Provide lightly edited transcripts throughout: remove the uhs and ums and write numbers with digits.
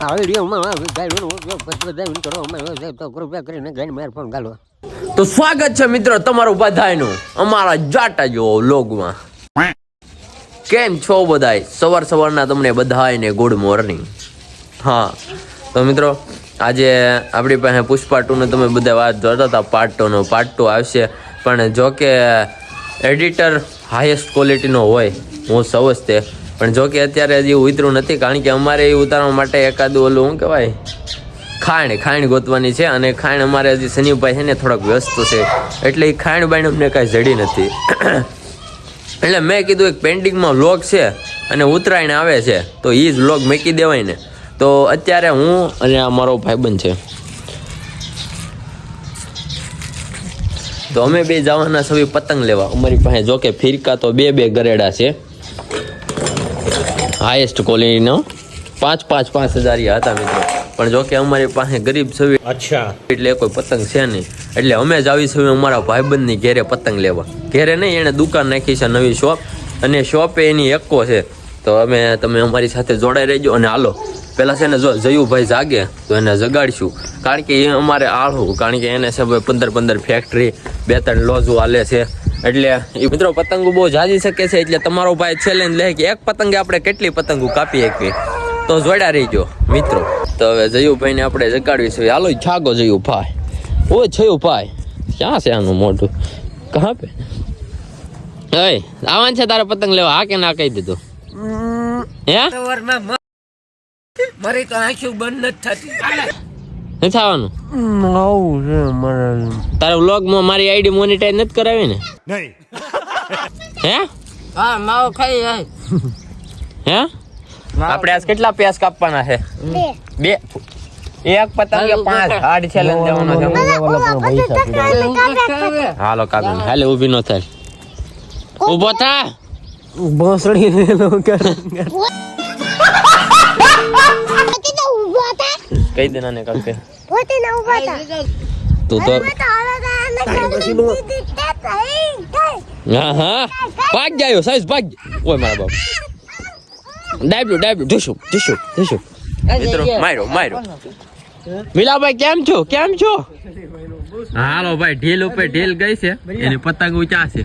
આ વિડીયોમાં ગાઈડનો ઉપયોગ બધાને કરો અમે તો કૃપા કરીને ગાઈડ માર ફોન ગાલો. તો સ્વાગત છે મિત્રો તમારું બધાયનું અમારા જાટા જો વ્લોગમાં. કેમ છો બધાય? સવારના તમને બધાયને ગુડ મોર્નિંગ. હા તો મિત્રો આજે આપણી પાસે પુષ્પા 2 નો તમે બધા વાત જોતા હતા. પાર્ટ 2 નો પાર્ટ 2 આવશે, પણ જો કે એડિટર હાઈએસ્ટ ક્વોલિટીનો હોય હું સવસ તે, પણ જો કે અત્યારે હજી ઉતર્યું નથી, કારણ કે અમારે એ ઉતારવા માટે એકાદું ઓલું શું કહેવાય ખાણ ગોતવાની છે, અને ખાણ અમારે હજી સનીભાઈ છે ને થોડાક વ્યસ્ત છે, એટલે એ ખાણ બાઈને અમને કાંઈ જડી નથી. એટલે મેં કીધું એક પેન્ડિંગમાં વ્લોગ છે અને ઉતરાયણ આવે છે તો એ જ વ્લોગ મૂકી દેવાય ને. તો અત્યારે હું અને આ મારો ભાઈબંધ છે, તો અમે બે જવાના સવી પતંગ લેવા. અમારી પાસે જો કે ફિરકા તો બે ગરેડા છે, હાઈએસ્ટ ક્વોલિટીનો 5,000 હતા મિત્રો. પણ જો કે અમારી પાસે ગરીબ સવી એટલે કોઈ પતંગ છે નહીં, એટલે અમે જ આવી સવી અમારા ભાઈબંધની ઘેરે પતંગ લેવા. ઘેરે નહીં, એને દુકાન નાખી છે નવી શોપ, અને શોપે એની એકો છે. તો તમે અમારી સાથે જોડાઈ રહેજો. અને હાલો પહેલાં છે ને જો જયુભાઈ જાગે તો એને જગાડીશું, કારણ કે એ અમારે આળું, કારણ કે એને છે 15 ફેક્ટરી 2-3 લોજો હાલે છે, એટલે એ મિત્રો પતંગો બહુ જાજી શકે છે. એટલે તમારો ભાઈ ચેલેન્જ લે કે એક પતંગે આપણે કેટલી પતંગો કાપી શકીએ, તો જોડ્યા રહીજો મિત્રો. તો હવે જયુભાઈને આપણે જગાડીશું. હાલો જાગો જયુભાઈ. ઓ જયુભાઈ ક્યાં છે આનું મોઢું? કહા પે આવવાનું છે તારે પતંગ લેવા? હા કે ના કહી દીધું? હે મારી તો આંખો બંધ નથી થતી. નથી આવવાનું? તારા વ્લોગમાં મારી આઈડી મોનેટાઈઝ નથી કરાવી ને? નહીં. હે હા માવો ખાઈ જાય. હે આપણે આજ કેટલા પેસ કાપવાના છે? 2. એક પતંગ 5 હાડ ચેલેન્જ દેવાનો છે. હાલો કાપી હાલે ઊભી નો થાય. ઊભો થા. ભોસડી ને લો કર. કઈ દેના ને કાકે પોતે ના ઉભા હતા તું તો હા ભાગ જાયો સાઈઝ ભાગ. ઓય મારા બાપ ડાબલું જશું મિત્રો. માર્યો મિલાભાઈ કેમ છો? હાલો ભાઈ ઢીલ ઉપર ઢીલ ગઈ છે, એની પતંગ ઊંચા છે.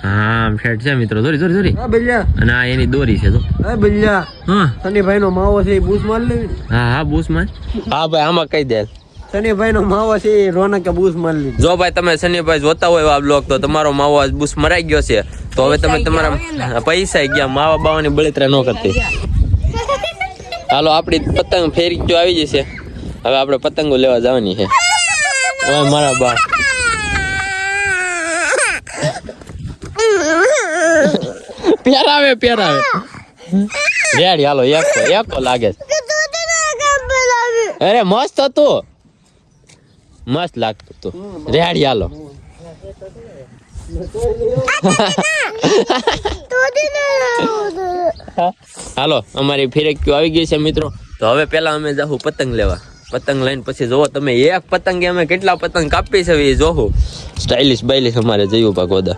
હા ફેટ છે મિત્રો. જોરી અને આ એની દોરી છે. હા સનીભાઈ નો માવો છે, બૂસ માર લેવી. હા બૂસ માર. હા ભાઈ આમાં કહી દે સનીભાઈ નો માવો છે, રોનકે બૂસ માર લીધી. જો ભાઈ તમે સનીભાઈ જોતા હોય આ બ્લોગ, તો તમારો માવો આજ બૂસ મરાઈ ગયો છે, તો હવે તમે તમારા પૈસા ગયા માવા બાવાની બળતરા ન કરતી. હાલો આપડી પતંગ ફેરી જો આવી જશે. હવે આપણે પતંગો લેવા જવાની છે. ઓય મારા બા પહેરાવે રેડી. હાલો એકો લાગે છે. અરે મસ્ત હતું, મસ્ત લાગતું હતું. રેડી હાલો. હાલો અમારી ફિરકીઓ આવી ગઈ છે મિત્રો. તો હવે પેલા અમે જાહું પતંગ લેવા. પતંગ લઈને પછી જોવો તમે એક પતંગ અમે કેટલા પતંગ કાપી છે એ જોહું. સ્ટાઇલિશ બાઇલિશ અમારે જયું ગોદા.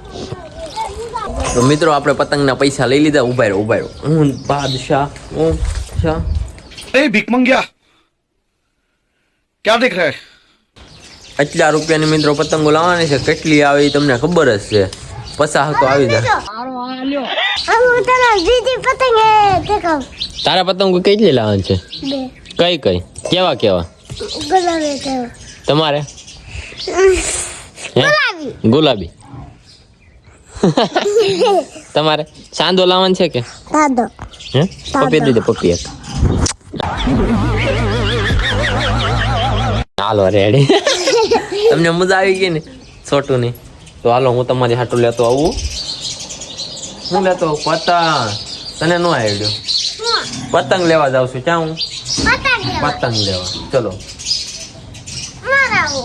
તો મિત્રો આપણે પતંગના પૈસા લઈ લીધા. ઉભા રહ્યો હું બાદશાહ. ભીખ મંગ્યા ક્યાં દેખ રહે? એટલા રૂપિયાની મિત્રો પતંગો લાવવાની છે. કેટલી આવે એ તમને ખબર જ છે. 50 તો આવી જાય. તારા પતંગો કેટલી લાવવાની છે? કઈ કેવા? તમારે ગુલાબી. તમારે સાંદો લાવવાનો છે કે પપી દીધે? પપી એક. હાલો રેડી. તમને મજા આવી ગઈ ને છોટું ની? તો હાલો હું તમારી હાટું લેતો આવું. હું લેતો પતંગ. તને નો આવડ્યો? પતંગ લેવા જાવ છું. ક્યાં હું? પતંગ લેવા. ચલો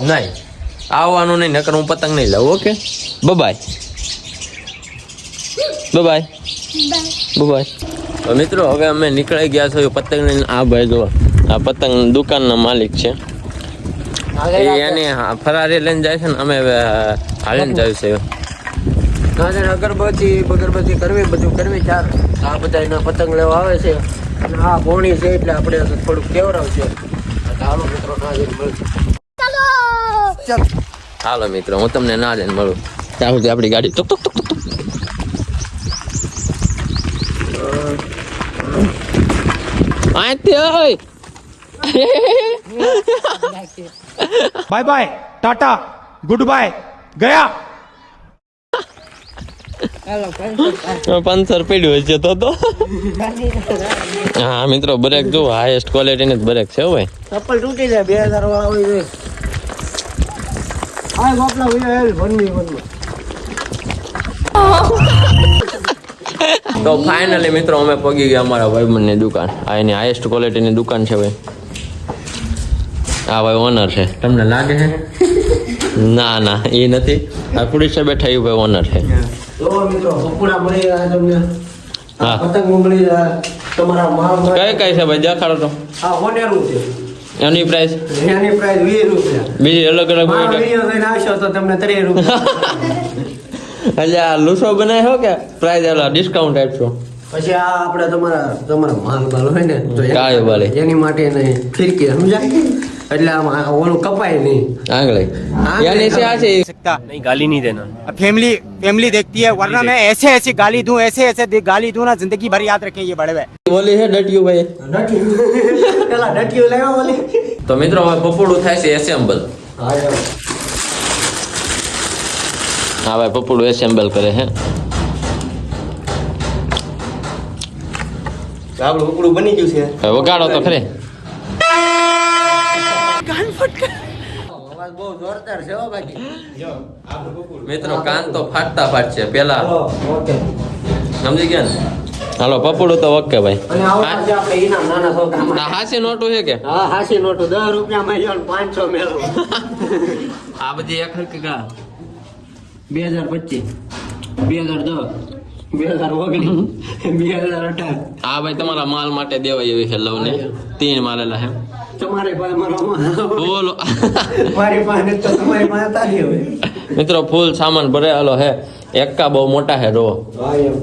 નહીં આવવાનું નહીં, નકર હું પતંગ નહીં લાવું. Okay bye. મિત્રો હવે અમે નીકળી ગયા છો પતંગ લઈને. આ ભાઈ જો આ પતંગ દુકાનના માલિક છે, એને ફરારી લઈને જાય છે ને અમે હાલીને જાય છે. અગરબત્તી કરવી, બધું કરવી. ચાર આ બધા એના પતંગ લેવા આવે છે. હા પોણી છે એટલે આપણે થોડુંક કેવરાવશે. હાલો મિત્રો ના જઈને મળશું. હાલો મિત્રો હું તમને ના જઈને મળું ત્યાં સુધી આપણી ગાડી ટુક ટુક ટુક ટુક. Bye bye tata good bye गया. પંચર પડ્યું છે તો હા મિત્રો બ્રેક જો હાઈએસ્ટ ક્વોલિટી ની બ્રેક છે ભાઈ. ચપ્પલ તૂટી જાય 2000 આવી જાય. આ ગોપલા ભાઈ વનવી. તો ફાઇનલી મિત્રો અમે પગી ગયા અમારા ભાઈબંધની દુકાન. આ એની હાઈએસ્ટ ક્વોલિટીની દુકાન છે ભાઈ. આ ભાઈ ઓનર છે. તમને લાગે છે? ના ના એ નથી. આ ખુરશી બેઠા એ ભાઈ ઓનર છે. તો મિત્રો પકોડા મળી રહ્યા તમને. હા. પતંગ મળી રહ્યા તમારા માલ. કઈ કઈ છે ભાઈ દેખાડો તો. આ હોનેરું છે. એની પ્રાઇસ એની પ્રાઇસ 20 રૂપિયા. બીજી અલગ અલગ મારો વિડિયો જોઈને આવશો તો તમને 30 રૂપિયા. એટલે આ લૂસો બનાવ્યો કે પ્રાઇસ એલા ડિસ્કાઉન્ટ આપશો? પછી આ આપણે તમારા માલ હોય ને તો કાયો વાળી. એની માટે નહીં ખીરકી સમજાય એટલે આમ ઓલું કપાય નહીં આંગળી યાની છે આ છે नहीं गाली नहीं देना. फैमिली देखती है वरना मैं ऐसे ऐसे गाली दूं गाली दूं ना जिंदगी भर याद रखें ये बड़े भाई. બોલી છે ડટ્યું ભાઈ. પેલા ડટિયું લેવા ઓલી. તો મિત્રો હવે પપોડું થાય છે એસેમ્બલ. હા ભાઈ પપોડું એસેમ્બલ કરે છે. આપણું ઉપડું બની ગયું છે. હવે વગાડો તો ખરે. અવાજ બહુ જોરદાર છે હો બાકી. મિત્રો કાન તો ફાટતા ફાટશે પેલા ઓકે. સમજી ગયા ને. હાલો પપોડું તો ઓકે ભાઈ. અને આવા જે આપણે ઈનામ નાના છોકરામાં. આ હાસી નોટું છે કે હા હાસી નોટો 10 રૂપિયામાં જો 500 મેળવો. આ બધી એક હરકી કા 2025 2010 2019 2018. આ ભાઈ તમારા માલ માટે દેવાય એવી છે લવ ને 3 મારેલા છે. તમારે પાસે મારો બોલો મારી પાસે તો તમારી પાસે તારી હવે. મિત્રો ફૂલ સામાન ભરેલો હે. એકા બહુ મોટા હે રો. હા એમ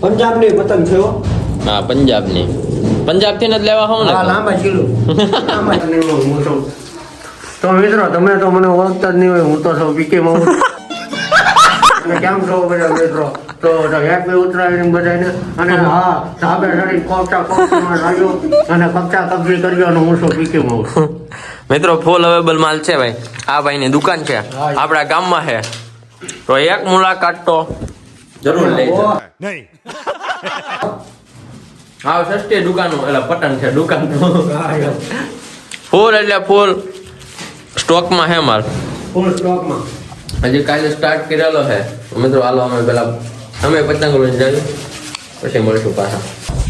પંજાબની પતંગ છે હો. હા પંજાબની. પંજાબથી જ લેવા હોવ ને. હા લાંબા કિલો લાંબા કિલો મોટો. તો મિત્રો તમે તો મને ઓળખતા જ નહીં હોય. હું તો સૌ પીકે માં અને કેમ છો બધા મિત્રો. તો હેપી ઉત્તરાયણ બધાને. અને હા ધાબે ચડી કોપચામાં લાગ્યો અને કપચા કબજી કર્યો અને હું સૌ પીકે માં મિત્રો ફૂલ અવેલેબલ માલ છે ભાઈ. આ ભાઈની દુકાન છે આપણા ગામમાં છે. તો એક મુલાકાત તો જરૂર લેજો. नहीं હા સસ્તી દુકાનો એટલે પટન છે દુકાન ફૂલ એટલે ફૂલ સ્ટોકમાં હે માલ. ફૂલ સ્ટોકમાં હજી કાલે સ્ટાર્ટ કરેલો છે. મિત્રો હાલો અમે પેલા અમે પતંગો લઈને જઈએ પછી મળશું પાછા.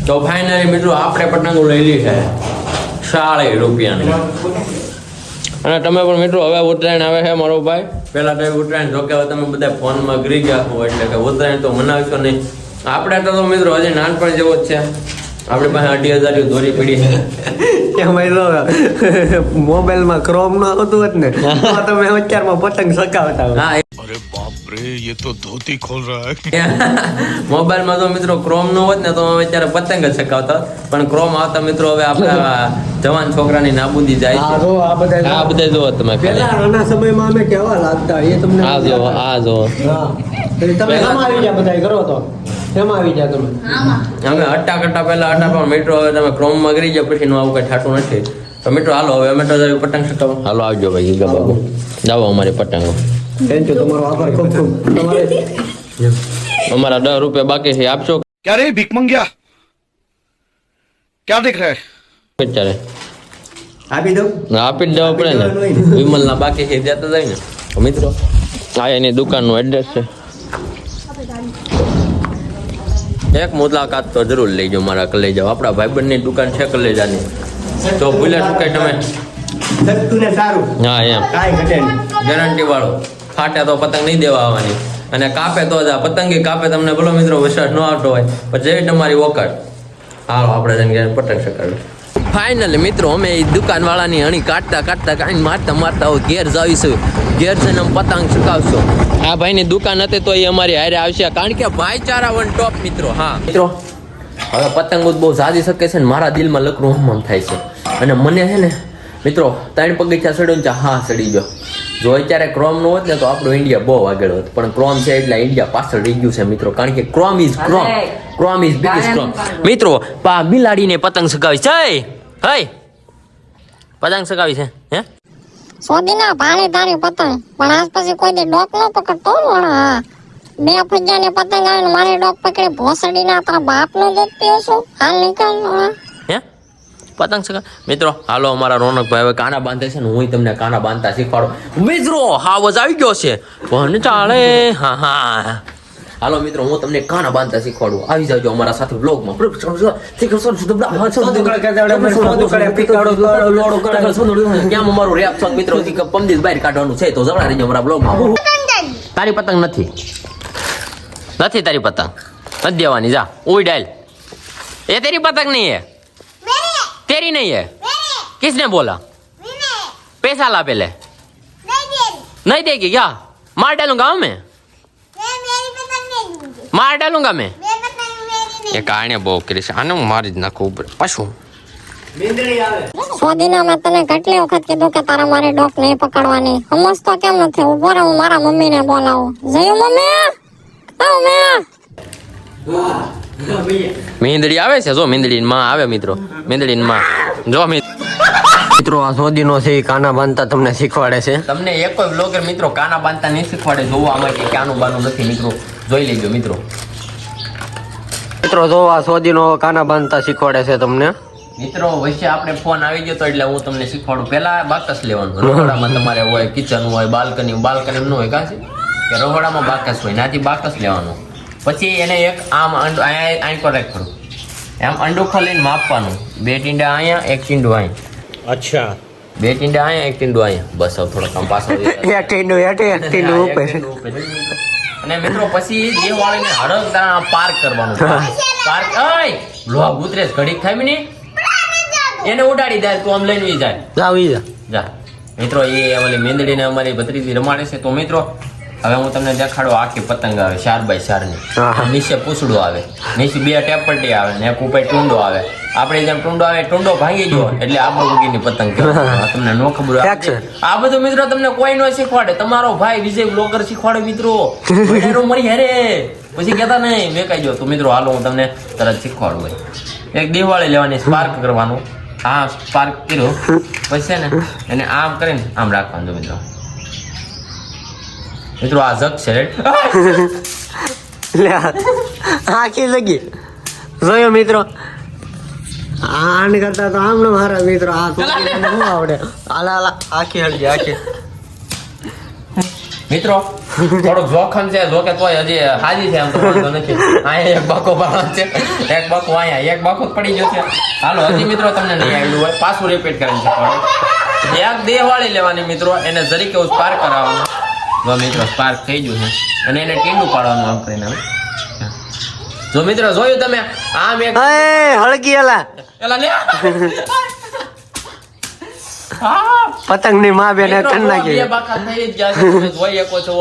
તો ફાઇનલી મિત્રો આપણે પતંગો લઈ લી છે 40 રૂપિયાની. અને તમે પણ મિત્રો હવે ઉત્તરાયણ આવે છે મારો ભાઈ. પેલા તો ઉત્તરાયણ જોકે હવે તમે બધા ફોનમાં ગરી ગયા હો એટલે કે ઉત્તરાયણ તો મનાવશો નહીં. આપણે તો મિત્રો હજી નાનપણ જેવો જ છે. આપણી પાસે 2,500 દોરી પડી છે. એમાં તો મોબાઈલમાં ક્રોમ ન હતું જ ને તો તમે અત્યારમાં પતંગ સકાવતા હોય. હા अरे बाप रे ये तो धोती खोल रहा है. મોબાઈલમાં તો મિત્રો ક્રોમ નો હોત ને તો અમે અત્યારે પતંગ જ ચકાવતા. પણ ક્રોમ આવતા મિત્રો હવે આપણા જવાન છોકરાની નાબૂદી જાય હા છે. જો આ બધા આ બધા જોવો તમે પેલા નાના સમયમાં અમે કેવા લાગતા એ તમને આ જો આ જો હા એટલે તમે એમાં આવી જા બધા કરો તો એમાં આવી જા તમે. અમે અટ્ટા કટ્ટા પહેલા અટ્ટા પણ મિત્રો હવે તમે ક્રોમ માં ગરી જાવ પછી નું આવું કઈ ઠાઠું નથી. તો મિત્રો હાલો હવે અમે તો જઈએ પતંગ ચકાવો. હાલો આવજો ભાઈ ગીગા બાબુ જાઓ અમારે પતંગો. થેન્ક યુ તમારો આભાર ખૂબ ખૂબ. તમારે અમારા 10 રૂપિયા બાકી છે આપશો क्या रे भिख मंगिया क्या देख रहा है. અત્યારે આપી દઉં. આપી જ દેવા પડે ને. વિમલ ના બાકી છે દેતા જાય ને. તો મિત્રો આ એની દુકાનનું એડ્રેસ છે. એક મુલાકાત તો જરૂર લઈજો મારા કલેજા. આપણા ભાઈબંધની દુકાન છે કલેજાની. તો ભૂલે શું કઈ તમે સસ્તું ને સારું હા એમ કાંઈ ઘટે નહીં. ગેરંટી વાળો. ફાટે તો પતંગ નહીં દેવા આવવાની અને કાપે તો જ આ પતંગી કાપે. તમને બોલો મિત્રો વિશ્વાસ ન આવતો હોય પણ જેવી તમારી વોકટ. હાલો આપણે જઈને પતંગ ચકાવીએ. ફાઇનલી મિત્રો અમે એ દુકાનવાળાની અણી કાઢતા કાઢીને મારતા હવે ઘેર જાવીશું. ઘેર જઈને અમે પતંગ ચકાવશું. આ ભાઈની દુકાન હતી તો એ અમારી હારે આવશે કારણ કે ભાઈચારા વન ટોપ મિત્રો. હા મિત્રો હવે પતંગો બહુ ઝાદી શકે છે ને મારા દિલમાં લકરું હમ થાય છે. અને મને છે ને મિત્રો 3 પગથિયા ચડ્યો ને હા ચડી ગયો. જો અત્યારે ક્રોમ નો હોત ને તો આપણું ઇન્ડિયા બહુ આગળ હોત, પણ ક્રોમ છે એટલે ઇન્ડિયા પાછળ રહી ગયું છે મિત્રો, કારણ કે ક્રોમ ઇઝ બિગેસ્ટ ક્રોમ. મિત્રો બિલાડીને પતંગ સગાવી છે. હે પતંગ સગાવી છે હે સોદીના ભારે તારી પતંગ પણ આજ પછી કોઈ દે ડોક ન પકડતો વણા. 2 ફગ્યાને પતંગ આવીને મારે ડોક પકડી ભોસડીના તારા બાપ નો દૂધ પીઓ છો. હાલ નીકળ વણા. હે પતંગ સગા. મિત્રો હાલો અમારા રોનકભાઈ હવે કાના બાંધે છે ને હું તમને કાના બાંધતા શીખવાડું. મિત્રો હાવજ આવી ગયો છે પણ ચાલે. હા હાલો મિત્રો હું તમને કાના બાંધતા શીખવાડું. આવી જાજો અમારા સાથે વ્લોગમાં. ક્યાં અમારું રેપ સોંગ મિત્રો પમદીસ બહાર કાઢવાનું છે તો જવડા રહીજો અમારા વ્લોગમાં. તારી પતંગ નથી તારી પતંગ નથી દેવાની. જા ઉઈ ડાલ. એ તેરી પતંગ નહીં है, तेरी नहीं है. किसने बोला? पैसा ला पहले. नहीं देगी क्या? मार डालूंगा मैं. मार डालूंगा मैं. ये काने बो करे आने मारी જ નાખું ઉપર પાછું. સોદીના મેં તને કેટલી વખત કીધું કે તારા મારે ડોક નહીં પકડવાની. સમજતો કેમ નથી? ઉભો રહે, હું મારા મમ્મીને બોલાવું. જયું મમ્મી, મીંદડી આવે છે. જો મીંદડી માં આવે મિત્રો, મીંદડી માં જો મિત્રો આ સોદીનો છે એ કાના બાંધતા તમને શીખવાડે છે. તમને એક કોઈ બ્લોગર મિત્રો કાના બાંધતા નહીં શીખવાડે. જોવો આમાં કે ક્યાંનું બાનું નથી મિત્રો, જોઈ લેજો મિત્રો. મિત્રો જો આ સોદીનો કાના બાંધતા શીખવાડે છે તમને. મિત્રો વચ્ચે આપણે ફોન આવી ગયો તો એટલે હું તમને શીખવાડું. પહેલા બાકસ લેવાનું. રહોડામાં તમારે હોય, કિચન હોય, બાલ્કની ન હોય કાં છે કે રહોડામાં બાકસ હોય, નાથી બાકસ લેવાનું. પછી એને એક આમ આંકો રાખવાનું, એમ અંડું ખોલીને માપવાનું. 2 ટીંડા અહીંયા, 1 ટીંડું અહીંયા. અચ્છા 2 ટીંડા અહીંયા, 1 ટીંડું અહીંયા. બસ હવે થોડો કામ પાછો એક ટીંડું ઉપર. અને મિત્રો પછી જે વાળીને હરકતા પાર્ક કરવાનું. પાર્ક લોગ ઉતરે ઘડીક થાય ને એને ઉડાડી જાય તું આમ લઈને જાય. જા મિત્રો એ ઓલી મેંદડીને અમારી ભત્રીજી રમાડે છે. તો મિત્રો હવે હું તમને દેખાડો. આખી પતંગ આવે 4x4 ની. નીચે પૂછડું આવે, નીચે 2 ટેપરટી આવે ને એક ઉપર ટુંડો આવે. આપણે જેમ ટુંડો આવે ટુંડો ભાંગી ગયો એટલે આબો ઉગીની પતંગ કહેવાય. તમને નો ખબર આ બધું મિત્રો તમને કોઈ ન શીખવાડે. તમારો ભાઈ વિજય બ્લોગર શીખવાડે મિત્રો. મરી હેરે પછી કહેતા નહીં મેકાઈ ગયો. તો મિત્રો હાલો હું તમને તરત શીખવાડું. ભાઈ એક દિવાળી લેવાની, સ્પાર્ક કરવાનું. આ સ્પાર્ક કર્યો પછી છે ને એને આમ કરીને આમ રાખવાનું. મિત્રો મિત્રો આ જગ છે આખી લગી જોયો મિત્રો. આન કરતા તો આમ મારા મિત્રો આ શું આવડે. હાલા આખી હળજી આખી. મિત્રો થોડુંક જોખમ છે, જોકે તોય હજી હાજી છે. આમ તો વાંધો નથી. અહીંયા એક બાકો પાડવાનો છે, એક બાકો અહીંયા, એક બાકો પડી ગયો છે. હાલો હજી મિત્રો તમને નહીં આવડ્યું હોય પાછું રિપીટ કરીને શીખવાડું. એક દેવાળી લેવાની મિત્રો, એને જરીક એવું સ્પાર્ક કરાવવાનું. જો મિત્રો સ્પાર્ક થઈ ગયું છે અને એને ટીંડું પાડવાનું આમ કરીને. જો મિત્રો જોયું તમે આમ એક હળગી એલા પતંગ ની માં બેને કરી નાખી. બે બાકા થઈ જ ગયા છે, તમે જોઈ શકો છો.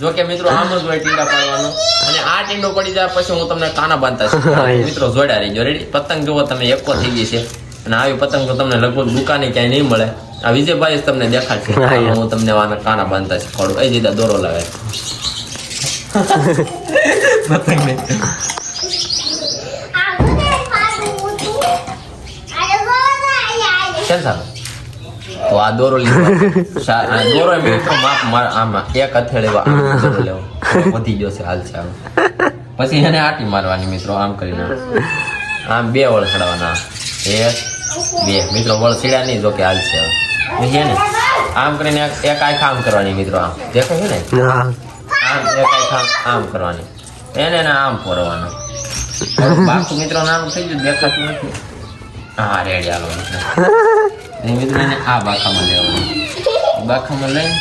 જો કે મિત્રો આમ જ હોય ટીંડા પાડવાનું. અને આ ટીંડો પડી જાય પછી હું તમને કાના બાંધતા શીખવાડું. મિત્રો જોડ્યા રહીજો. રેડી? પતંગ જોવો તમે એકો થઈ ગઈ છે અને આવી પતંગ તો તમને લગભગ દુકાને ક્યાંય નહીં મળે. આ વિજયભાઈ જ તમને દેખાડશે. હું તમને કાના બાંધતા શીખવાડું. એ જીદા દોરો લાવે પતંગ ને. ચાલ સારું તો આ દોરો લીધો. દોરો મિત્રો માપ આમાં એક હથેળે દોરો લેવો વધી ગયો છે. હાલ છે આમ. પછી એને આટી મારવાની મિત્રો આમ કરીને. આમ 2 વળ ચડાવવાના. 1 2 મિત્રો વળ સીડા નહીં. જો કે હાલ છે પછી ને આમ કરીને એક આંખ આમ કરવાની મિત્રો. આમ દેખાય છે ને આમ એક આંખ આમ કરવાની. એને આમ ફોરવાનું. બાકી મિત્રો નાનું થઈ ગયું દેખાતું નથી. હા રેડી હાલો મિત્રો એને આ બાખામાં લેવાનું. બાખામાં લઈને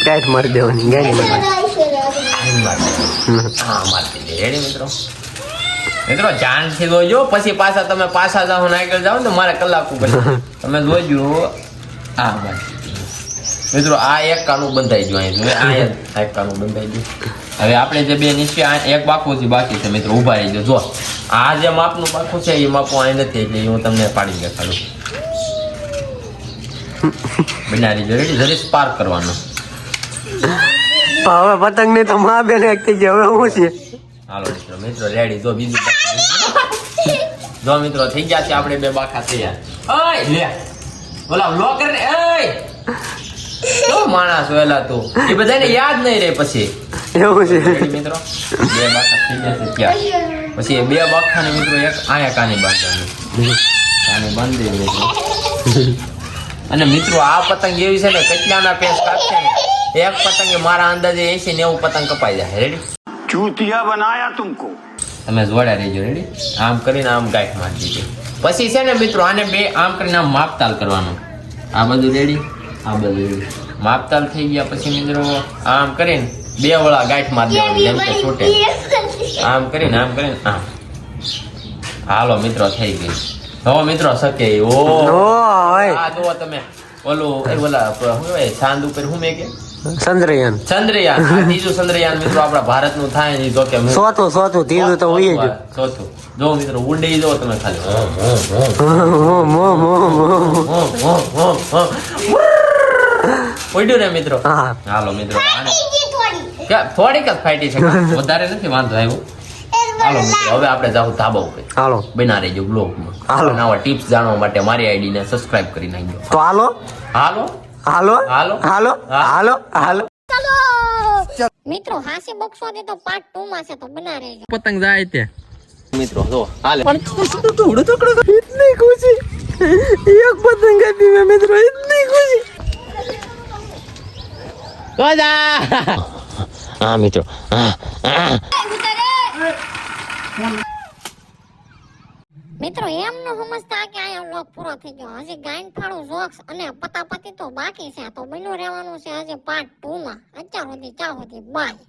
ગાંઠ મારી દેવાની. હા મારી દે. રેડી મિત્રો? મિત્રો જાણથી જોજો. પછી પાછા તમે પાછા જાઓ ને આગળ જાઓ ને તો મારે કલાક ઉપર તમે જોજો. હા બસ મિત્રો આ એક કાનું બંધાઈ ગયું અહીં હવે આ એક કાનું બંધાઈ ગયું. હવે આપણે જે બે નીચે એક બાકુ છે બાકી છે મિત્રો, ઊભા રહી ગયો. જો આ જે માપનું બાકુ છે એ માપું અહીં નથી એટલે હું તમને પાડી દેખાડું. બનાવી જો રેડી, જરી સ્પાર્ક કરવાનો. હવે પતંગ ની તો માં બેન એક થઈ ગઈ, હવે શું છે? હાલો મિત્રો રેડી. જો બીજું જો મિત્રો થઈ ગયા છે આપણે બે બાખા તૈયાર. ઓય લે બોલા લોકર ને ઓય તો માણસ વેલા તું એ બધાને યાદ નહીં રહે પછી. એવું છે. રેડી મિત્રો બે બાખા થઈ ગયા છે ત્યાં. પછી એ બે બાખા ને મિત્રો એક આયા કાની બાંધવાનું, કાની બાંધી મિત્રો. અને મિત્રો આ પતંગ એવી છે ને કેટલાના પેસ કાપશે ને એક પતંગે મારા અંદાજે 80-90 પતંગ કપાઈ જાય. રેડી चूतिया बनाया तुमको. તમે જોડ્યા રહેજો. રેડી આમ કરીને આમ ગાંઠ મારી દીધી. પછી છે ને મિત્રો આને બે આમ કરીને આમ માપતાલ કરવાનું. આ બધું રેડી, આ બધું રેડી. માપતાલ થઈ ગયા પછી મિત્રો આમ કરીને બે વળા ગાંઠ મારી દેવાની જેમ કે છૂટે. આમ કરીને આમ. હાલો મિત્રો થઈ ગઈ. હવે મિત્રો શકે આ જુઓ તમે ઓલું ઓલા શું કહેવાય ચાંદ ઉપર શું મેં કે ચંદ્રયાન આ ત્રીજું ચંદ્રયાન મિત્રો આપણા ભારતનું થાય ને તો કે ચોથું ત્રીજું તો હોય જ. ચોથું જો મિત્રો ઊંડી જો તમે ખાલી ઉડ્યું ને મિત્રો. હાલો મિત્રો થોડીક જ ફાઈટી છે, વધારે નથી વાંધો આવ્યો. હાલો મિત્રો હવે આપણે જાવ ધાબા ઉપર. હાલો બના રહેજો બ્લોગમાં. હાલો. નવા ટિપ્સ જાણવા માટે મારી આઈડી ને સબસ્ક્રાઇબ કરી નાખજો. તો હાલો હાલો હાલો હાલો હાલો હાલો હાલો. મિત્રો હાસી બક્ષવાદી તો પાર્ટ 2 માં છે, તો બના રહેજો. પતંગ જાય તે મિત્રો જો હાલે इतनी खुशी एक पतंग कापी में मित्रों, इतनी खुशी. હા મિત્રો મિત્રો એમ ન સમજતા કે આ વ્લોગ પૂરો થઈ ગયો. હજી ગાઈન ફાળું જોક્સ અને પતાપતિ તો બાકી છે, તો બન્યું રહેવાનું છે હજી પાર્ટ 2 માં. અત્યાર સુધી બાય.